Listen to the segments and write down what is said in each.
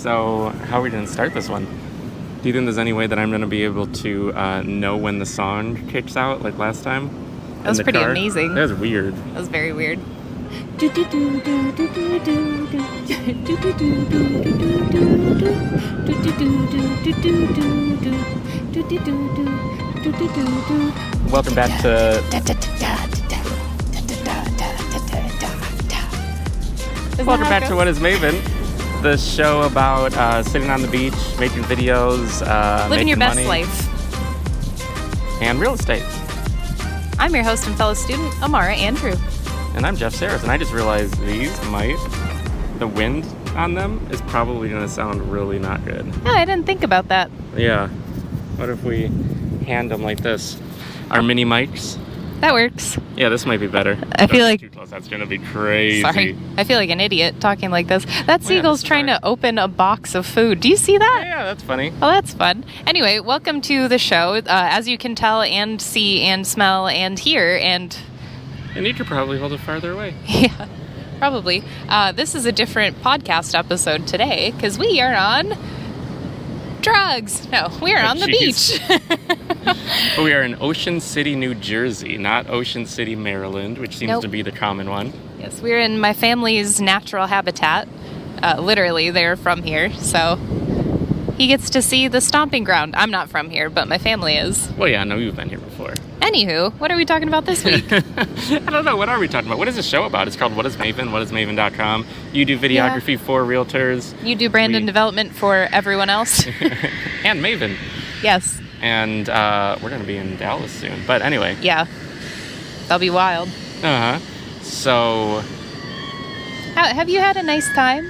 So, how are we going to start this one? Do you think there's any way that I'm going to be able to know when the song kicks out, like last time? That was pretty amazing. That was weird. That was very weird. Welcome back to... Welcome back to What is Maven? The show about sitting on the beach, making videos, living your best money, life, and real estate. I'm your host and fellow student, Amara Andrew. And I'm Jeff Sarris, and I just realized the wind on them is probably going to sound really not good. Oh, I didn't think about that. Yeah. What if we hand them like this? Our mini mics? That works. Yeah, this might be better. I feel like... Too close. That's going to be crazy. Sorry. I feel like an idiot talking like this. That seagull's trying to open a box of food. Do you see that? Yeah, that's funny. Oh, that's fun. Anyway, welcome to the show. As you can tell and see and smell and hear and... And you could probably hold it farther away. Yeah, probably. This is a different podcast episode today because we are on... drugs. No, we are on the beach. But we are in Ocean City, New Jersey, not Ocean City, Maryland, which seems to be the common one. Yes, we're in my family's natural habitat. Literally, they're from here, so he gets to see the stomping ground. I'm not from here, but my family is. Well, yeah, no, you've been here before. Anywho, what are we talking about this week? I don't know. What are we talking about? What is the show about? It's called What is Maven? Whatismaven.com. You do videography for realtors. You do brand and development for everyone else. And Maven. Yes. And we're going to be in Dallas soon. But anyway. Yeah. That'll be wild. Uh-huh. So... Have you had a nice time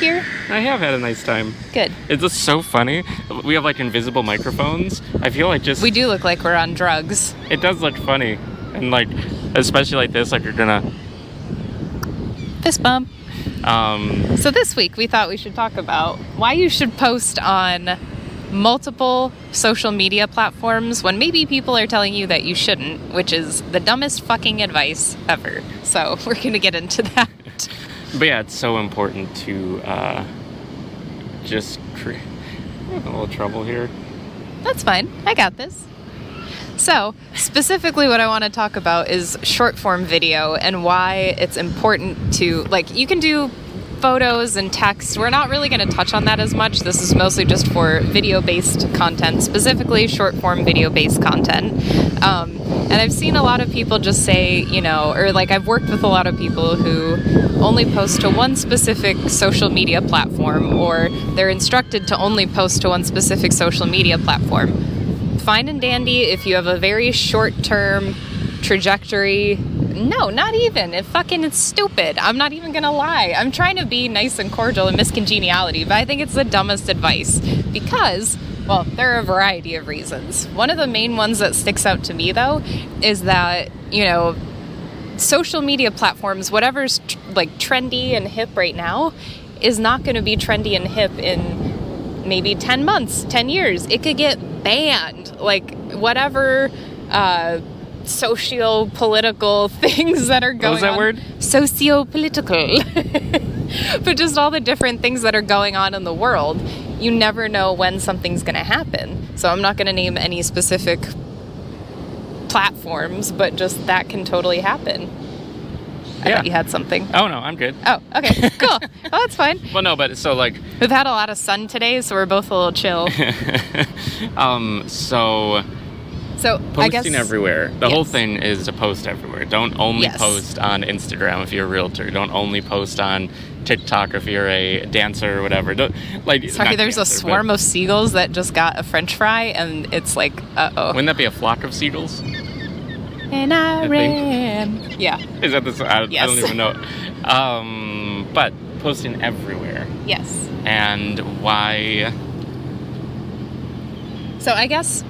here? I have had a nice time. Good. It's just so funny. We have like invisible microphones. I feel like just... We do look like we're on drugs. It does look funny. And like, especially like this, like you're gonna... Fist bump. So this week we thought we should talk about why you should post on multiple social media platforms when maybe people are telling you that you shouldn't, which is the dumbest fucking advice ever. So we're going to get into that. But yeah, it's so important to just create... I'm having a little trouble here. That's fine. I got this. So, specifically what I want to talk about is short form video and why it's important to, like, you can do photos and text. We're not really going to touch on that as much. This is mostly just for video-based content, specifically short-form video-based content. And I've seen a lot of people just say, you know, or like I've worked with a lot of people who only post to one specific social media platform, or they're instructed to only post to one specific social media platform. Fine and dandy if you have a very short-term trajectory. No, not even. It's stupid. I'm not even gonna lie. I'm trying to be nice and cordial and miscongeniality, but I think it's the dumbest advice because, well, there are a variety of reasons. One of the main ones that sticks out to me, though, is that, you know, social media platforms, whatever's trendy and hip right now, is not going to be trendy and hip in maybe 10 months, 10 years. It could get banned. Like, whatever... socio-political things that are going on. What was that word? Socio-political. But just all the different things that are going on in the world. You never know when something's going to happen. So I'm not going to name any specific platforms, but just that can totally happen. I thought you had something. Oh, no, I'm good. Oh, okay, cool. Oh, that's fine. Well, no, but so like... We've had a lot of sun today, so we're both a little chill. So posting everywhere. The whole thing is to post everywhere. Don't only post on Instagram if you're a realtor. Don't only post on TikTok if you're a dancer or whatever. Sorry, there's a swarm of seagulls that just got a French fry, and it's like, uh-oh. Wouldn't that be a flock of seagulls? And I ran. Yeah. Is that the... I don't even know. But posting everywhere. Yes. And why... So I guess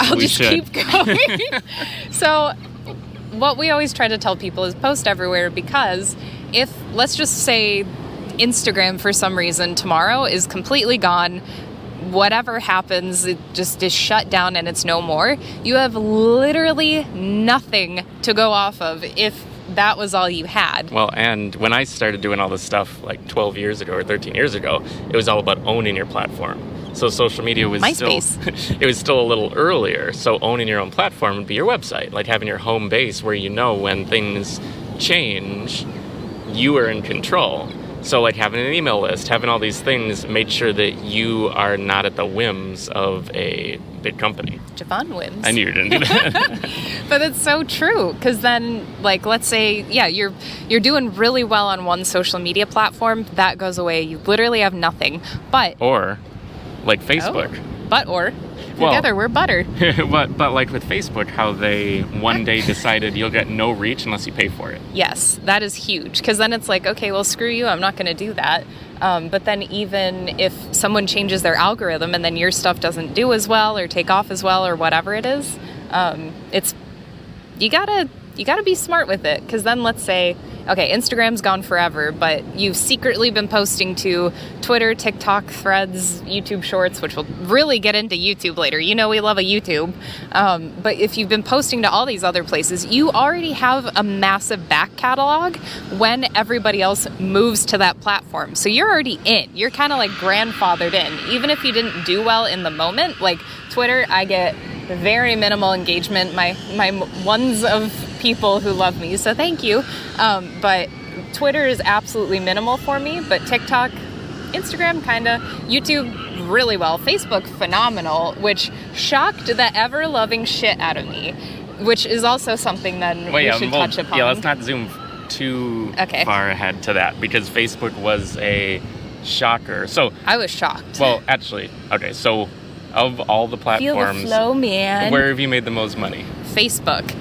I'll just keep going. So what we always try to tell people is post everywhere, because if, let's just say, Instagram for some reason tomorrow is completely gone, whatever happens, it just is shut down and it's no more, you have literally nothing to go off of if that was all you had. Well, and when I started doing all this stuff like 12 years ago or 13 years ago, it was all about owning your platform. So social media was MySpace. It was still a little earlier. So owning your own platform would be your website, like having your home base where you know when things change, you are in control. So like having an email list, having all these things made sure that you are not at the whims of a big company. Javon whims. I knew you didn't do that. But it's so true, because then, like, let's say, you're doing really well on one social media platform, that goes away. You literally have nothing. But Or like Facebook. Together we're butter. but like with Facebook, how they one day decided you'll get no reach unless you pay for it. Yes, that is huge, because then it's like, okay, well, screw you, I'm not going to do that. But then even if someone changes their algorithm and then your stuff doesn't do as well or take off as well or whatever it is, it's you gotta be smart with it, because then let's say, okay, Instagram's gone forever, but you've secretly been posting to Twitter, TikTok, Threads, YouTube Shorts, which we'll really get into YouTube later. You know we love a YouTube. But if you've been posting to all these other places, you already have a massive back catalog when everybody else moves to that platform. So you're already in. You're kind of like grandfathered in. Even if you didn't do well in the moment, like Twitter, I get very minimal engagement. My ones of people who love me, so thank you. But Twitter is absolutely minimal for me, but TikTok, Instagram kinda, YouTube really well, Facebook phenomenal, which shocked the ever-loving shit out of me, which is also something then we should touch upon. Yeah, let's not zoom too far ahead to that, because Facebook was a shocker. So I was shocked. Well, actually, okay, so of all the platforms, feel the flow, man. Where have you made the most money? Facebook.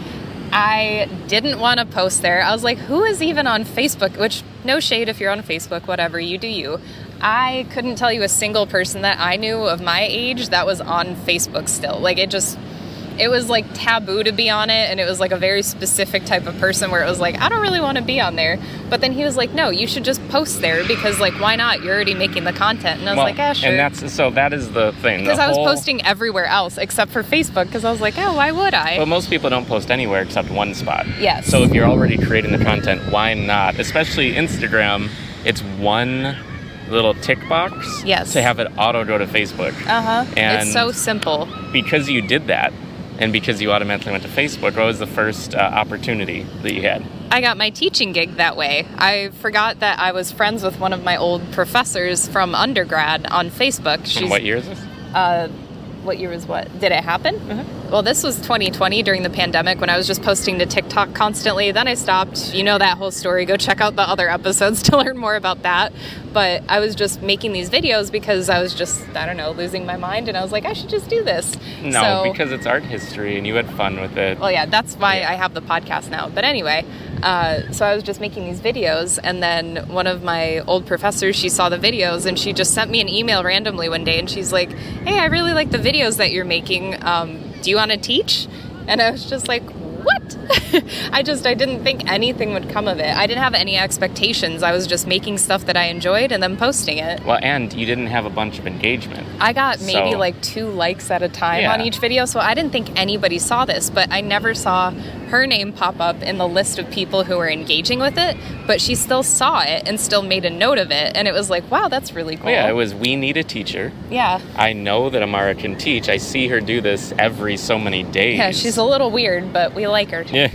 I didn't want to post there. I was like, who is even on Facebook? Which, no shade if you're on Facebook, whatever, you do you. I couldn't tell you a single person that I knew of my age that was on Facebook still. Like, it was like taboo to be on it, and it was like a very specific type of person where it was like, I don't really want to be on there. But then he was like, no, you should just post there, because like, why not? You're already making the content. And I was like, yeah, sure. And that is the thing. Because I was posting everywhere else except for Facebook, because I was like, oh, why would I? Well, most people don't post anywhere except one spot. Yes. So if you're already creating the content, why not? Especially Instagram, it's one little tick box to have it auto go to Facebook. And it's so simple. Because you did that, and because you automatically went to Facebook, what was the first opportunity that you had? I got my teaching gig that way. I forgot that I was friends with one of my old professors from undergrad on Facebook. And what year is this? What year was what? Did it happen? Well, this was 2020 during the pandemic when I was just posting to TikTok constantly. Then I stopped. You know that whole story. Go check out the other episodes to learn more about that. But I was just making these videos because I was just, I don't know, losing my mind. And I was like, I should just do this. No, because it's art history and you had fun with it. Well, yeah, that's why I have the podcast now. But anyway, so I was just making these videos. And then one of my old professors, she saw the videos and she just sent me an email randomly one day. And she's like, hey, I really like the videos that you're making. Do you want to teach? And I was just like, what? I didn't think anything would come of it. I didn't have any expectations. I was just making stuff that I enjoyed and then posting it. Well, and you didn't have a bunch of engagement. I got maybe like 2 likes at a time on each video, so I didn't think anybody saw this, but I never saw her name pop up in the list of people who were engaging with it, but she still saw it and still made a note of it, and it was like, wow, that's really cool. Well, yeah, it was, we need a teacher. Yeah. I know that Amara can teach. I see her do this every so many days. Yeah, she's a little weird, but we like her. Yeah.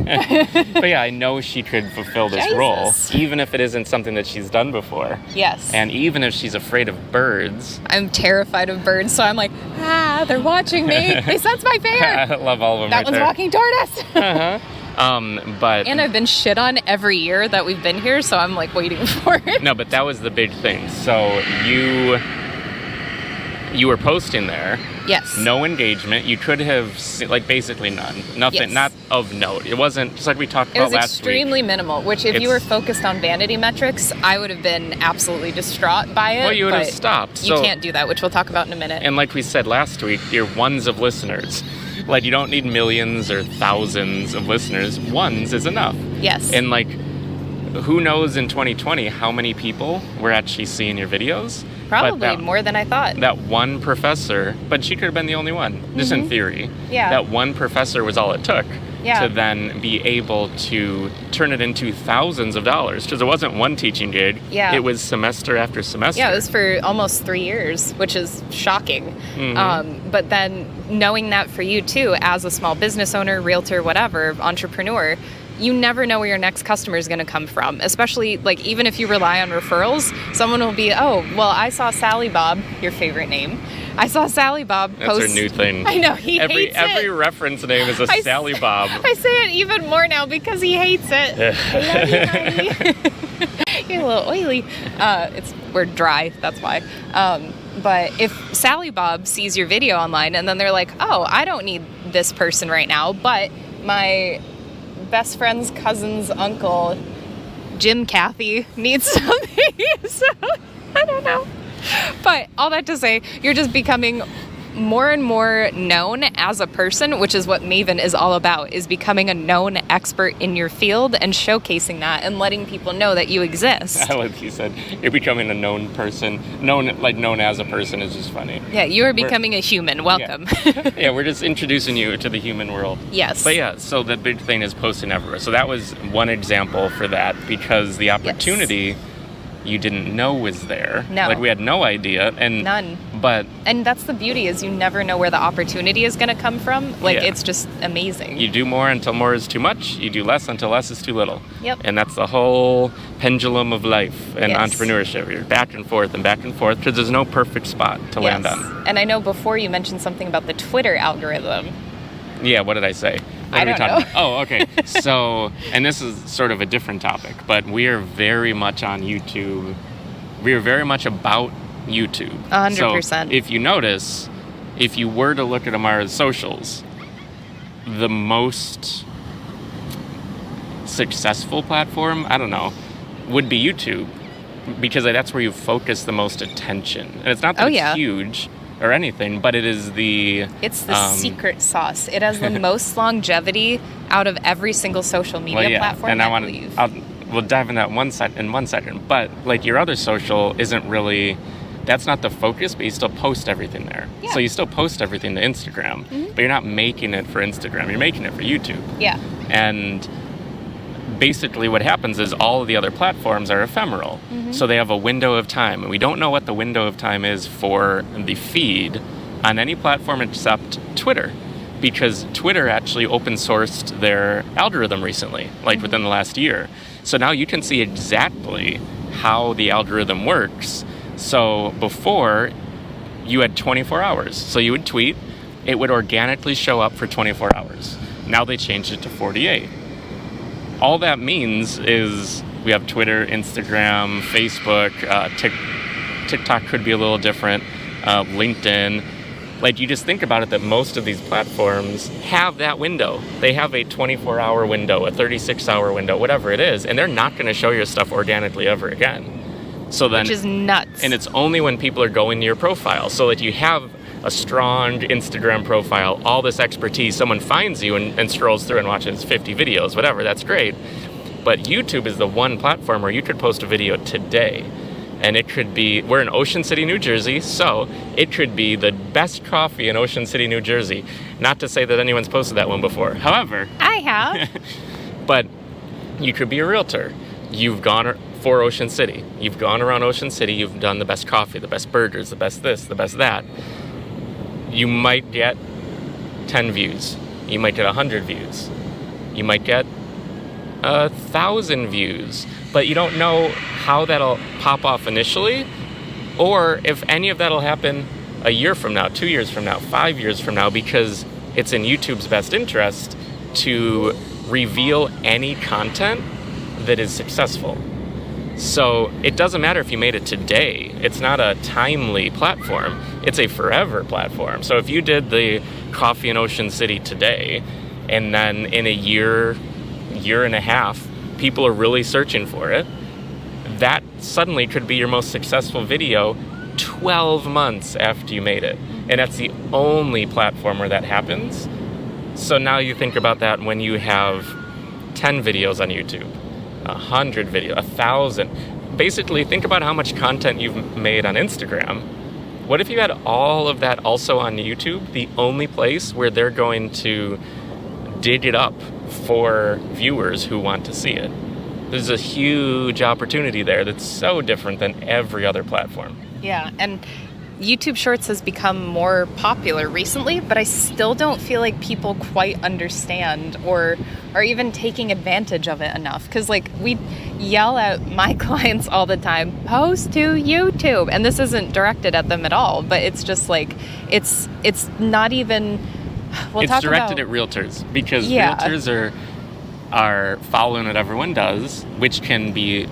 But yeah, I know she could fulfill this role, even if it isn't something that she's done before. Yes. And even if she's afraid of birds. I'm terrified of birds, so I'm like, they're watching me. They sense my fear. I love all of them. That one's walking toward us. But and I've been shit on every year that we've been here, so I'm like waiting for it. No, but that was the big thing. So you were posting there. Yes. No engagement. You could have like basically none. Nothing. Not of note. It wasn't just like we talked about last week. It was extremely minimal. Which, if you were focused on vanity metrics, I would have been absolutely distraught by it. Well, you would have stopped. You can't do that, which we'll talk about in a minute. And like we said last week, you're ones of listeners. Like, you don't need millions or thousands of listeners. Ones is enough. Yes. And like, who knows in 2020 how many people were actually seeing your videos? Probably more than I thought. That one professor, but she could have been the only one, just in theory. Yeah. That one professor was all it took. Yeah. to then be able to turn it into thousands of dollars, because it wasn't one teaching gig. Yeah. It was semester after semester. Yeah, it was for almost 3 years, which is shocking. But then knowing that for you too, as a small business owner, realtor, whatever, entrepreneur, you never know where your next customer is going to come from. Especially, like, even if you rely on referrals, someone will be, oh, well, I saw Sally Bob, your favorite name. I saw Sally Bob post. That's her new thing. I know, he hates it. Every reference name is a Sally Bob. I say it even more now because he hates it. I love you, honey. You're a little oily. We're dry, that's why. But if Sally Bob sees your video online and then they're like, oh, I don't need this person right now, but my best friend's cousin's uncle, Jim Cathy, needs something. So, I don't know. But all that to say, you're just becoming more and more known as a person, which is what Maven is all about, is becoming a known expert in your field and showcasing that and letting people know that you exist. I like you said, you're becoming a known person. Known as a person is just funny. Yeah, you are becoming a human. Welcome. Yeah, we're just introducing you to the human world. Yes. But yeah, so the big thing is posting everywhere. So that was one example for that, because the opportunity you didn't know was there. No. Like, we had no idea. And none. But and that's the beauty, is you never know where the opportunity is going to come from. Like, it's just amazing. You do more until more is too much. You do less until less is too little. Yep. And that's the whole pendulum of life and entrepreneurship. You're back and forth because there's no perfect spot to land on. And I know before you mentioned something about the Twitter algorithm. Yeah, what did I say? I don't know. Oh, okay. So, and this is sort of a different topic, but we are very much on YouTube. We are very much about YouTube. 100%. So if you notice, if you were to look at Amara's socials, the most successful platform, I don't know, would be YouTube, because that's where you focus the most attention. And it's not that it's huge or anything, but it is it's the secret sauce. It has the most longevity out of every single social media platform, and I believe. We'll dive in that in 1 second. But like, your other social isn't really, that's not the focus, but you still post everything there. Yeah. So you still post everything to Instagram, but you're not making it for Instagram, you're making it for YouTube. Yeah. And basically what happens is all of the other platforms are ephemeral. So they have a window of time, and we don't know what the window of time is for the feed on any platform except Twitter, because Twitter actually open sourced their algorithm recently, like within the last year. So now you can see exactly how the algorithm works. So before, you had 24 hours. So you would tweet, it would organically show up for 24 hours. Now they changed it to 48. All that means is we have Twitter, Instagram, Facebook, TikTok could be a little different, LinkedIn. Like, you just think about it, that most of these platforms have that window. They have a 24-hour window, a 36-hour window, whatever it is, and they're not going to show your stuff organically ever again. So then, which is nuts. And it's only when people are going to your profile. So that you have a strong Instagram profile, all this expertise, someone finds you and scrolls through and watches 50 videos, whatever, that's great. But YouTube is the one platform where you could post a video today, and it could be, we're in Ocean City, New Jersey, so it could be the best coffee in Ocean City, New Jersey. Not to say that anyone's posted that one before. However, I have. But you could be a realtor. You've gone for Ocean City. You've gone around Ocean City, you've done the best coffee, the best burgers, the best this, the best that. You might get 10 views. You might get 100 views. You might get 1,000 views, but you don't know how that'll pop off initially, or if any of that'll happen a year from now, 2 years from now, 5 years from now, because it's in YouTube's best interest to reveal any content that is successful. So it doesn't matter if you made it today. It's not a timely platform. It's a forever platform. So if you did the coffee in Ocean City today, and then in a year and a half, people are really searching for it, that suddenly could be your most successful video 12 months after you made it. And that's the only platform where that happens. So now you think about that when you have 10 videos on YouTube, 100 videos, 1,000. Basically, think about how much content you've made on Instagram. What if you had all of that also on YouTube, the only place where they're going to dig it up for viewers who want to see it. There's a huge opportunity there that's so different than every other platform. Yeah, and YouTube Shorts has become more popular recently, but I still don't feel like people quite understand or are even taking advantage of it enough. Because, like, we yell at my clients all the time, post to YouTube. And this isn't directed at them at all, but it's just like, it's not even... It's directed at realtors, because realtors are following what everyone does, which can be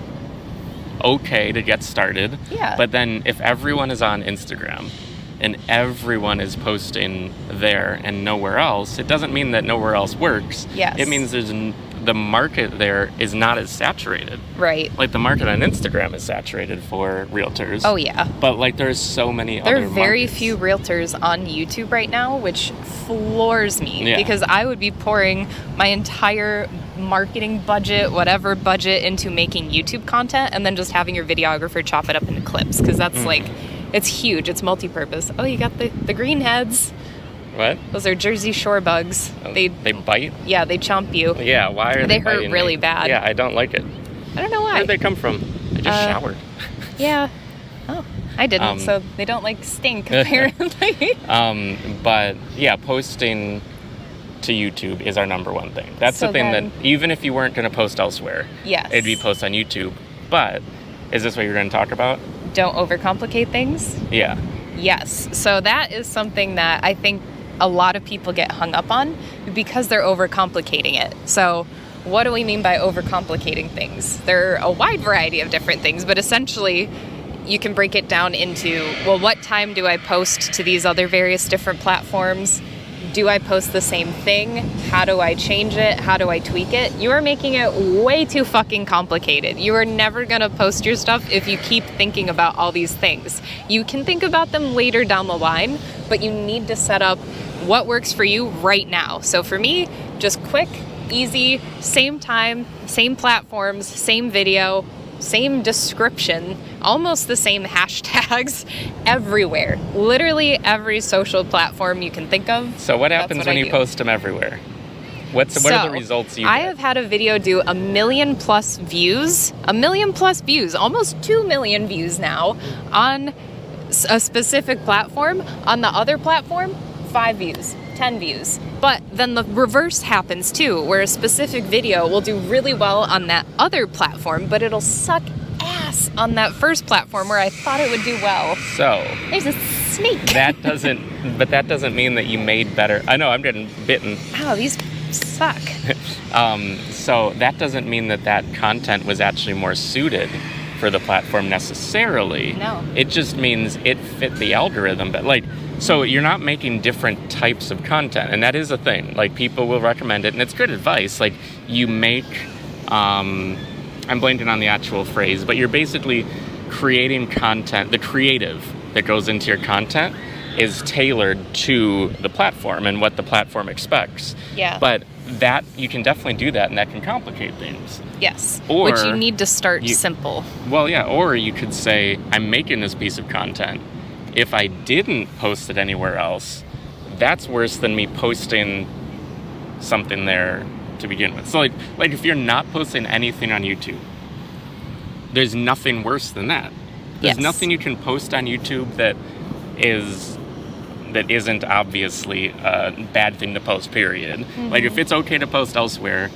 okay to get started. Yeah. But then if everyone is on Instagram and everyone is posting there and nowhere else, it doesn't mean that nowhere else works. Yes. It means the market there is not as saturated. Right. Like the market on Instagram is saturated for realtors. Oh, yeah. But like there's so many other There are very markets. few realtors on YouTube right now, which floors me. Yeah. Because I would be pouring my entire marketing budget, whatever budget, into making YouTube content and then just having your videographer chop it up into clips. Because that's like, it's huge. It's multi-purpose. Oh, you got the green heads. What? Those are Jersey Shore bugs. They bite? Yeah, they chomp you. Yeah, why are they hurt biting really me? bad. Yeah, I don't like it. I don't know why. Where'd they come from? I just showered. Yeah. Oh, I didn't. So they don't like stink, apparently. But yeah, posting to YouTube is our number one thing. That's So the thing then- that even if you weren't going to post elsewhere, Yes. it'd be post on YouTube. But is this what you're going to talk about? Don't overcomplicate things. Yeah. Yes. So that is something that I think a lot of people get hung up on because they're overcomplicating it. So what do we mean by overcomplicating things? There are a wide variety of different things, but essentially you can break it down into, well, what time do I post to these other various different platforms? Do I post the same thing? How do I change it? How do I tweak it? You are making it way too fucking complicated. You are never gonna post your stuff if you keep thinking about all these things. You can think about them later down the line, but you need to set up what works for you right now. So for me, just quick, easy, same time, same platforms, same video, same description, almost the same hashtags everywhere. Literally every social platform you can think of. So what happens what when I you do. post them everywhere? What are the results you get? I have had a video do 1 million plus views, almost 2 million views now on a specific platform. On the other platform, 5 views, 10 views. But then the reverse happens too, where a specific video will do really well on that other platform, but it'll suck ass on that first platform where I thought it would do well. So There's a snake. that doesn't mean that you made better. I know, I'm getting bitten. Ow, these suck. So that doesn't mean that content was actually more suited for the platform necessarily. No. It just means it fit the algorithm. But like, so you're not making different types of content, and that is a thing. Like, people will recommend it, and it's good advice. Like, you make, I'm blanking on the actual phrase, but you're basically creating content. The creative that goes into your content is tailored to the platform and what the platform expects. Yeah. But that, you can definitely do that, and that can complicate things. Yes. Or which you need to start you- simple. Well, yeah, or you could say, I'm making this piece of content. If I didn't post it anywhere else, that's worse than me posting something there to begin with. So like if you're not posting anything on YouTube, there's nothing worse than that. There's Yes. nothing you can post on YouTube that isn't obviously a bad thing to post, period. Mm-hmm. Like, if it's okay to post elsewhere,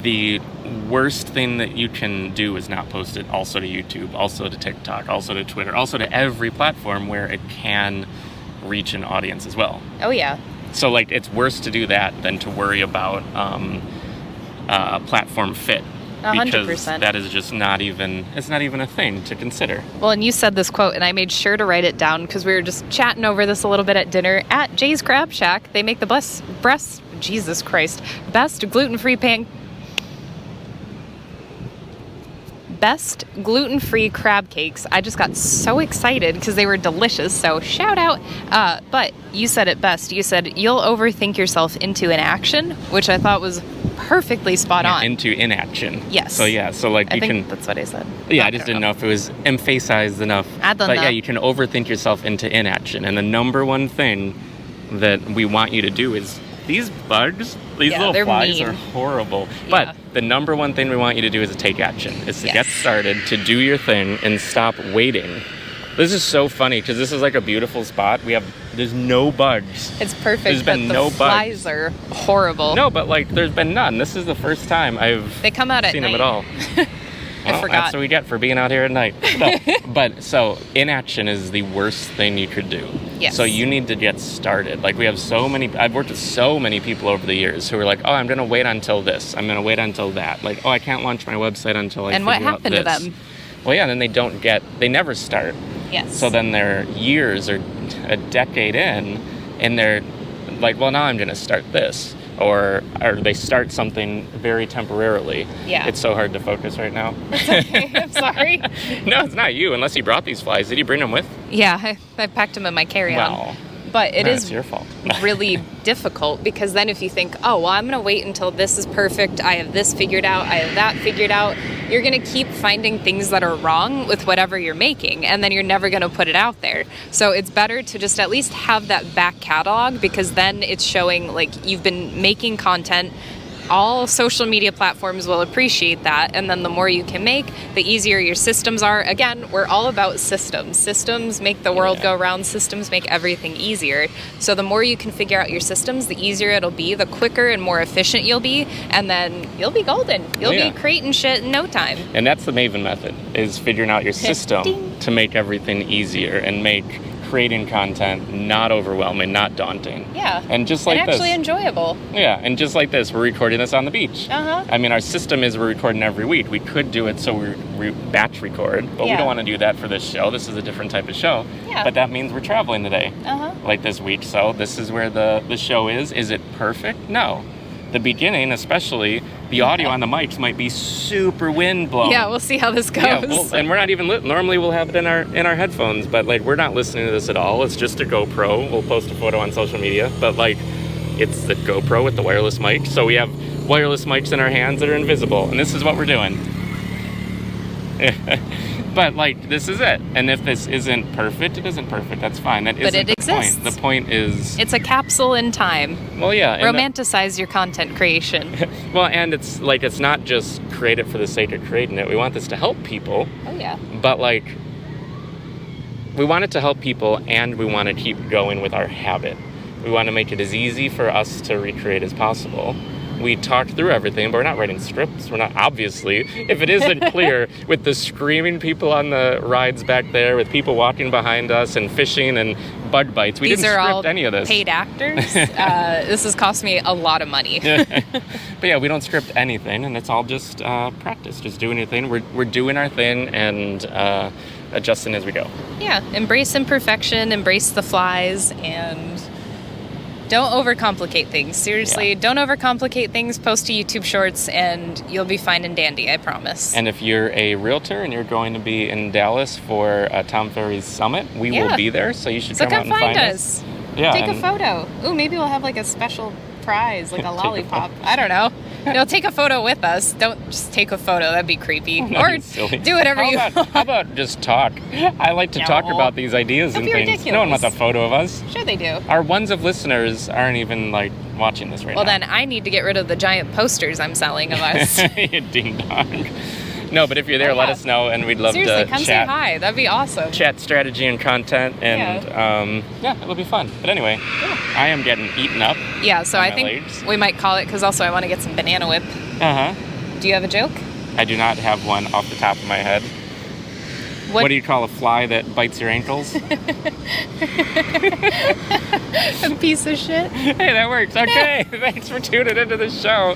the worst thing that you can do is not post it also to YouTube, also to TikTok, also to Twitter, also to every platform where it can reach an audience as well. Oh, yeah. So, like, it's worse to do that than to worry about platform fit. 100%. Because that is just it's not even a thing to consider. Well, and you said this quote, and I made sure to write it down because we were just chatting over this a little bit at dinner at Jay's Crab Shack. They make the best gluten-free crab cakes. I just got so excited because they were delicious, so shout out. But you said it best. You said you'll overthink yourself into an action, which I thought was perfectly spot on. Into inaction. Yes. So yeah, so like I you think can. that's what I said. Yeah, I just didn't know if it was emphasized enough. I don't but know. yeah, you can overthink yourself into inaction, and the number one thing that we want you to do is these bugs, these little they're flies mean. are horrible. Yeah. But the number one thing we want you to do is to take action. Is to get started, to do your thing, and stop waiting. This is so funny because this is like a beautiful spot. There's no bugs. It's perfect. There's been but no the flies bugs. are horrible. No, but like there's been none. This is the first time They come out at seen night. them at all. I forgot. That's what we get for being out here at night. No, but so inaction is the worst thing you could do. Yes. So you need to get started. Like I've worked with so many people over the years who are like, oh, I'm going to wait until this. I'm going to wait until that. Like, oh, I can't launch my website until I And figure what out happened to this. them? Well, yeah, then they never start. Yes. So then they're years or a decade in, and they're like, well, now I'm going to start this. Or they start something very temporarily. Yeah. It's so hard to focus right now. Okay, I'm sorry. No, it's not you, unless you brought these flies. Did you bring them with? Yeah, I packed them in my carry-on. Wow. But it is That's your fault. really difficult because then if you think, oh, well, I'm going to wait until this is perfect, I have this figured out, I have that figured out, you're going to keep finding things that are wrong with whatever you're making, and then you're never going to put it out there. So it's better to just at least have that back catalog because then it's showing like you've been making content. All social media platforms will appreciate that, and then the more you can make, the easier your systems are. Again, we're all about systems. Systems make the world go round. Systems make everything easier. So the more you can figure out your systems, the easier it'll be, the quicker and more efficient you'll be, and then you'll be golden. You'll be creating shit in no time. And that's the MAVEN method, is figuring out your system Ding. to make everything easier and make creating content not overwhelming, not daunting. Yeah. And just like and this. actually enjoyable. Yeah, and just like this, we're recording this on the beach. Uh-huh. I mean, our system is we're recording every week. We could do it so we batch record, but we don't want to do that for this show. This is a different type of show. Yeah. But that means we're traveling today, Uh-huh. like this week. So this is where the show is. Is it perfect? No. The beginning, especially, the audio on the mics might be super wind blown. Yeah, we'll see how this goes. Yeah, and we're not even normally we'll have it in our headphones, but like we're not listening to this at all. It's just a GoPro. We'll post a photo on social media, but like it's the GoPro with the wireless mic. So we have wireless mics in our hands that are invisible, and this is what we're doing. But like this is it. And if this isn't perfect, it isn't perfect. That's fine. That isn't the exists. point. The point is It's a capsule in time. well, yeah. and Romanticize your content creation. well, and it's like it's not just create it for the sake of creating it. We want this to help people. Oh, yeah. But like we want it to help people, and we want to keep going with our habit. We want to make it as easy for us to recreate as possible. We talk through everything, but we're not writing scripts. We're not, obviously, if it isn't clear, with the screaming people on the rides back there, with people walking behind us and fishing and bug bites. We didn't script any of this. These are all paid actors. This has cost me a lot of money. But yeah, we don't script anything, and it's all just practice. Just doing your thing. We're doing our thing and adjusting as we go. Yeah, embrace imperfection, embrace the flies, and don't overcomplicate things. Seriously, don't overcomplicate things. Post to YouTube Shorts, and you'll be fine and dandy, I promise. And if you're a realtor and you're going to be in Dallas for Tom Ferry's Summit, we will be there, so you should So come out and find us. Yeah, Take a photo. Ooh, maybe we'll have like a special prize, like a lollipop. I don't know. No, take a photo with us. Don't just take a photo. That'd be creepy. Or do whatever you want. How about just talk? I like to talk about these ideas That'd and be things. ridiculous. No one wants a photo of us. Sure they do. Our ones of listeners aren't even like watching this right Well, now. then I need to get rid of the giant posters I'm selling of us. Ding dong. No, but if you're there, let us know, and we'd love Seriously, to come chat. say hi. That'd be awesome. Chat strategy and content, and it'll be fun. But anyway, I am getting eaten up. Yeah, so on I my think legs. we might call it, because also I want to get some banana whip. Uh-huh. Do you have a joke? I do not have one off the top of my head. What do you call a fly that bites your ankles? A piece of shit. Hey, that works. Okay, thanks for tuning into the show.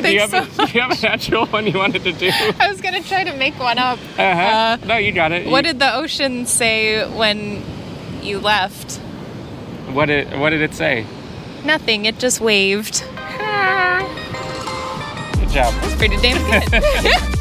Do you have an actual one you wanted to do? I was going to try to make one up. No, you got it. What did the ocean say when you left? What did it say? Nothing. It just waved. Good job. That's pretty damn good.